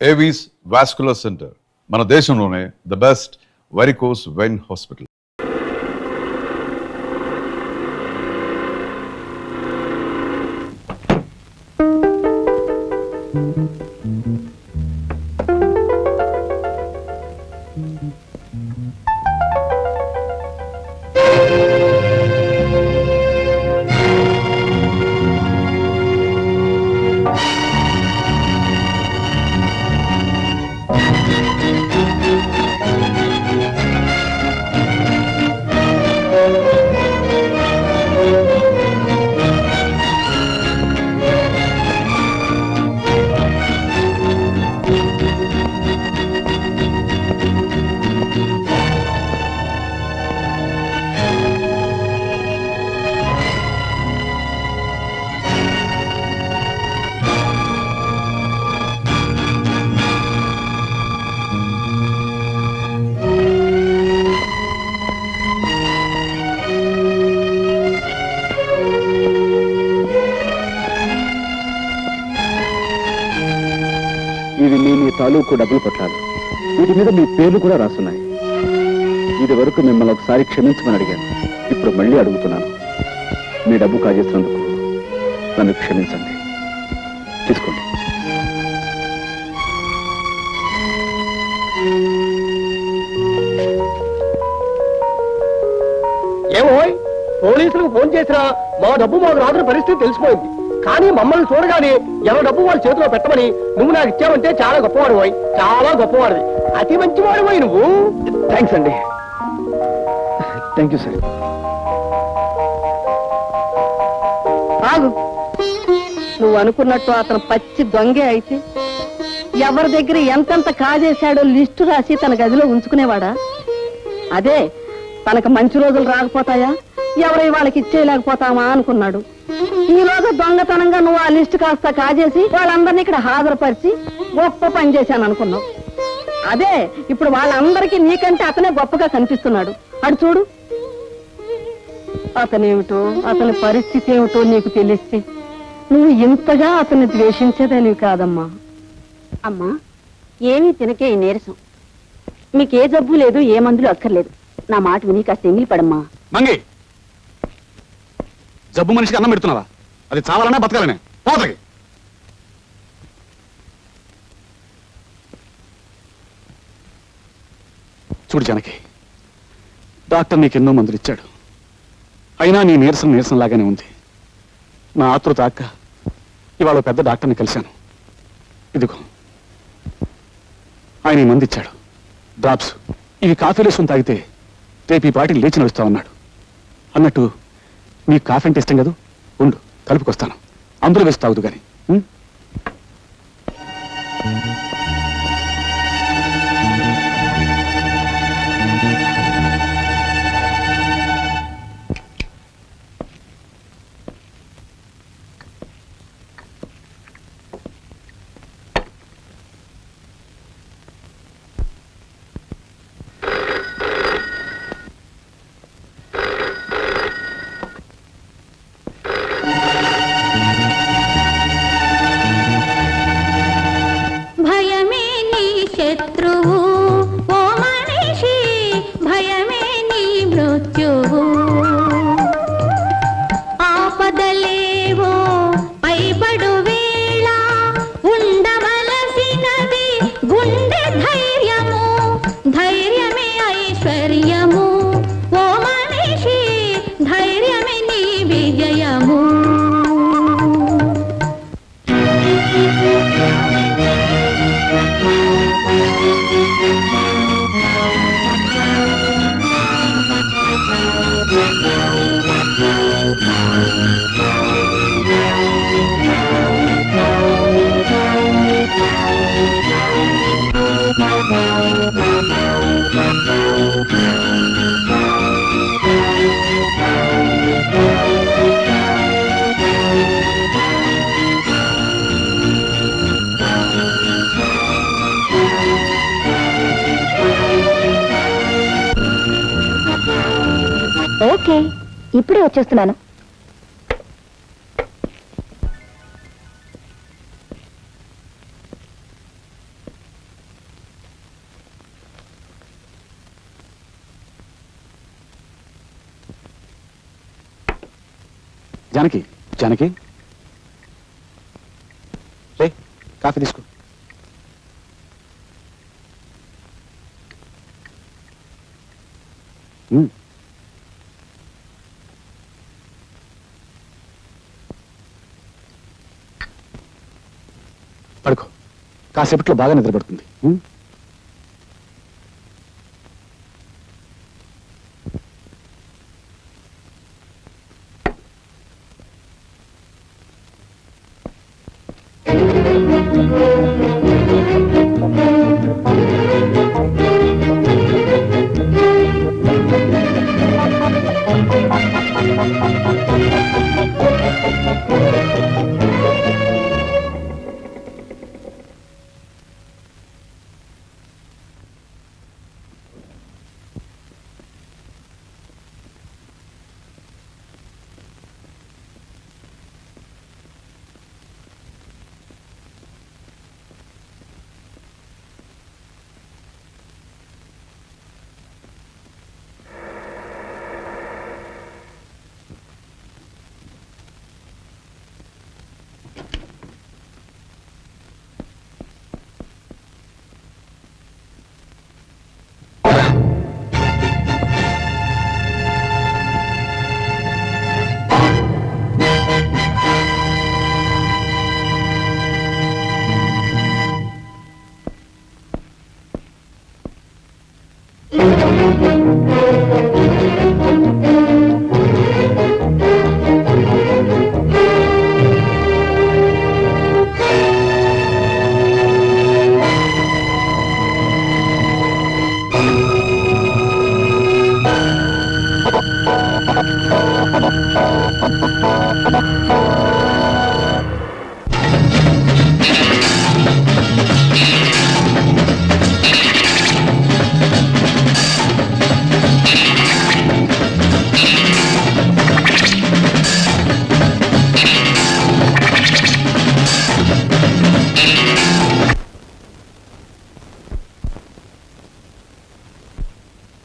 Avis vascular centre మన దేశంలోనే the best varicose vein hospital. ఇది మీ తాలూకు డబ్బులు పట్టాలి. వీటి మీద మీ పేర్లు కూడా రాస్తున్నాయి. ఇది వరకు మిమ్మల్ని ఒకసారి క్షమించమని అడిగాను. ఇప్పుడు మళ్ళీ అడుగుతున్నాను. మీ డబ్బు కాజేసినందుకు నన్ను క్షమించండి. తీసుకోండి. ఏమో పోలీసులకు ఫోన్ చేసినా మా డబ్బు మాకు రాత్రి పరిస్థితి తెలిసిపోయింది. కానీ మమ్మల్ని చూడగానే ఎవరి డబ్బు వాళ్ళ చేతిలో పెట్టమని నువ్వు నాకు ఇచ్చావంటే చాలా గొప్పవాడు పోయి, చాలా గొప్పవాడివి, అతి మంచివాడు పోయి నువ్వు. థ్యాంక్స్ అండి. Thank you sir. ఆగు, నువ్వు అనుకున్నట్టు అతను పచ్చి దొంగే అయితే ఎవరి దగ్గర ఎంతెంత కాజేశాడో లిస్టు రాసి తన గదిలో ఉంచుకునేవాడా? అదే తనకు మంచి రోజులు రాకపోతాయా, ఎవరై వాళ్ళకి ఇచ్చేయలేకపోతామా అనుకున్నాడు. ఈ రోజు దొంగతనంగా నువ్వు ఆ లిస్టు కాస్త కాజేసి వాళ్ళందరినీ ఇక్కడ హాజరుపరిచి గొప్ప పని చేశాను అనుకున్నావు. అదే ఇప్పుడు వాళ్ళందరికీ నీకంటే అతనే గొప్పగా కనిపిస్తున్నాడు. అటు చూడు, అతనేమిటో అతని పరిస్థితి ఏమిటో నీకు తెలిస్తే నువ్వు ఇంతగా అతన్ని ద్వేషించేదేనివి కాదమ్మా. అమ్మా, ఏమీ తినకే ఈ నీరసం. మీకే జబ్బు లేదు, ఏ మందులు అక్కర్లేదు. నా మాట విని కాస్త ఎంగిలి పడమ్మా. మంగి, జబ్బు మనిషికి అన్నం పెడుతున్నావా? అది చావాలనే బతకాలనే పోతకి. చూడు జానకి, డాక్టర్ నీకెన్నో మందులు ఇచ్చాడు. అయినా నీ నీరసం లాగానే ఉంది. నా ఆతృత అక్క ఇవాళ పెద్ద డాక్టర్ని కలిశాను. ఇదిగో ఆయన ఈ మంది ఇచ్చాడు, డ్రాప్స్. ఇవి కాఫీలో వేసుకుని తాగితే రేపు ఈ పాటికి లేచి నడుస్తా ఉన్నాడు. అన్నట్టు నీకు కాఫీ అంటే ఇష్టం కదా, ఉండు కలుపుకొస్తాను. అందులో వేసి తాగుదు కానీ. ఓకే, ఇప్పుడే వచ్చేస్తున్నాను. జానకి జానకి రే కాఫీ తీసుకో. పడుకో, కాసేపట్లో బాగా నిద్రపడుతుంది.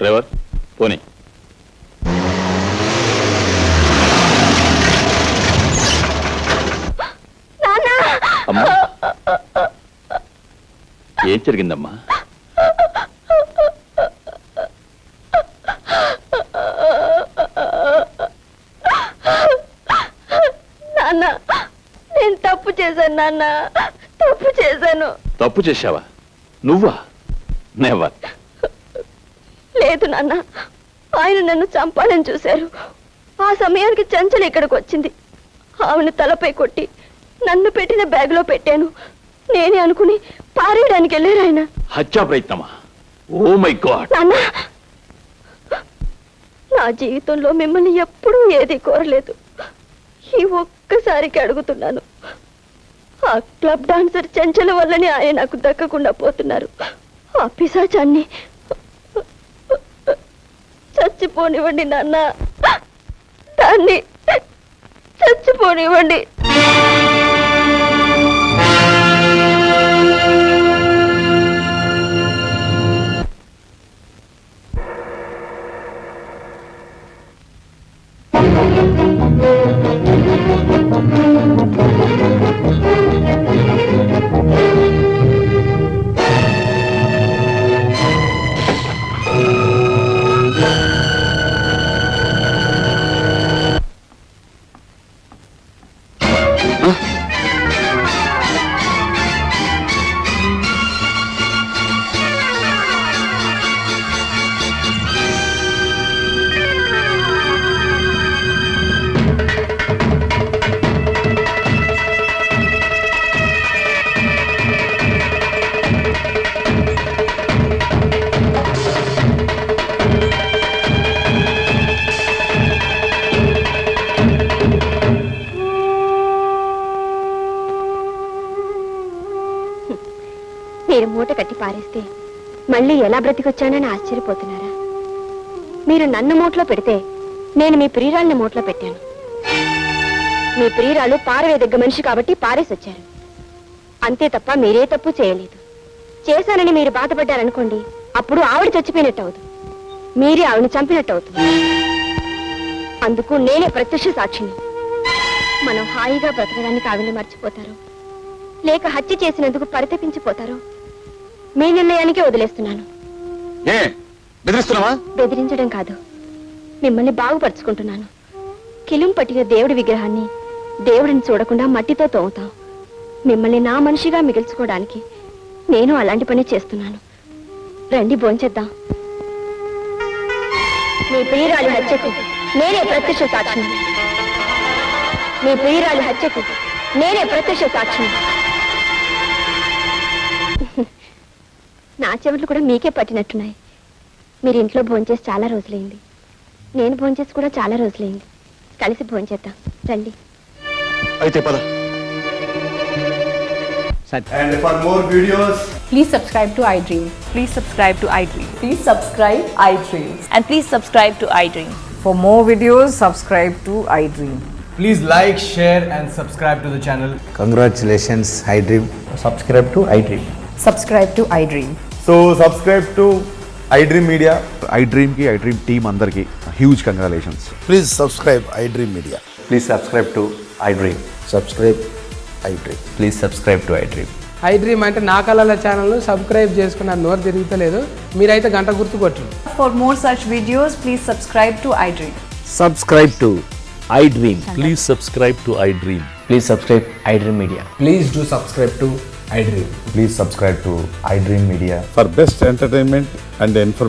డ్రైవర్ పోనీ. అమ్మా ఏం జరిగిందమ్మా? నాన్న, నేను తప్పు చేశాను నాన్న, తప్పు చేశాను. తప్పు చేశావా? నువ్వా? నెవర్. లేదు నాన్న, ఆయన నన్ను చంపాలని చూశారు. ఆ సమయానికి చంచల ఇక్కడికి వచ్చింది. ఆమెను తలపై కొట్టి నన్ను పెట్టిన బ్యాగ్లో పెట్టాను. నేనే అనుకుని పారేయడానికి వెళ్ళారు ఆయన. హత్యా ప్రయత్నమా? Oh my God. నాన్న, నా జీవితంలో మిమ్మల్ని ఎప్పుడూ ఏది కోరలేదు. ఈ ఒక్కసారికి అడుగుతున్నాను. ఆ క్లబ్ డాన్సర్ చంచల వల్లనే ఆయన నాకు దక్కకుండా పోతున్నారు. ఆ పిశాచాన్ని చచ్చిపోనివ్వండి నాన్న, దాన్ని చచ్చిపోనివ్వండి. మీరు మూట కట్టి పారేస్తే మళ్ళీ ఎలా బ్రతికొచ్చానని ఆశ్చర్యపోతున్నారా? మీరు నన్ను మూటలో పెడితే నేను మీ ప్రియురాల్ని మూటలో పెట్టాను. మీ ప్రియురాలు పారవేదగ్గ మనిషి కాబట్టి పారేసి వచ్చారు. అంతే తప్ప మీరే తప్పు చేయలేదు. చేశానని మీరు బాధపడ్డారనుకోండి, అప్పుడు ఆవిడ చచ్చిపోయినట్టు అవుతుంది, మీరే ఆవిడని చంపినట్టు అవుతుంది. అందుకు నేనే ప్రత్యక్ష సాక్షిని. మనం హాయిగా బ్రతకడానికి ఆవిని మర్చిపోతారు లేక హత్య చేసినందుకు పరితపించిపోతారు మీ నిర్ణయానికే వదిలేస్తున్నాను. ఏ బెదిరిస్తున్నావా? బెదిరించడం కాదు, మిమ్మల్ని బాగుపరుచుకుంటున్నాను. కిలుం పట్టిన దేవుడి విగ్రహాన్ని దేవుడిని చూడకుండా మట్టితో తోముతాం. మిమ్మల్ని నా మనిషిగా మిగిల్చుకోవడానికి నేను అలాంటి పని చేస్తున్నాను. రండి భోంచేద్దాం. మీ ప్రియురాలి హత్యకు నేనే ప్రత్యక్ష సాక్షిని. మీ ప్రియురాలి హత్యకు నేనే ప్రత్యక్ష సాక్షిని. నా చెవులు కూడా మీకే పట్టినట్టున్నాయి. మీరు ఇంట్లో భోంచేసి చాలా రోజులైంది, నేను భోంచేసి కూడా చాలా రోజులైంది. కలిసి భోంచేద్దాం రండి. అయితే పద. And for more videos, Please subscribe to iDream. Please subscribe to iDream. Please subscribe iDream. And please subscribe to iDream. For more videos, subscribe to iDream. please like, share, and subscribe to the channel. Congratulations, iDream. Subscribe to iDream. Subscribe to iDream. So subscribe to iDream Media. iDream की iDream team अंदर की huge congratulations. Please subscribe iDream Media. Please subscribe to iDream. Subscribe iDream. Please subscribe to iDream. iDream అంటే నా కళల ఛానల్ను subscribe చేసుకున్న నోరు తిరుగుతలేదు. మీరైతే గంట గుర్తు కొట్టండి. For more such videos, please subscribe to iDream. Subscribe to iDream. Please subscribe to iDream. Please subscribe iDream Media. Please do subscribe to iDream. Please subscribe to iDream Media. For best entertainment and information.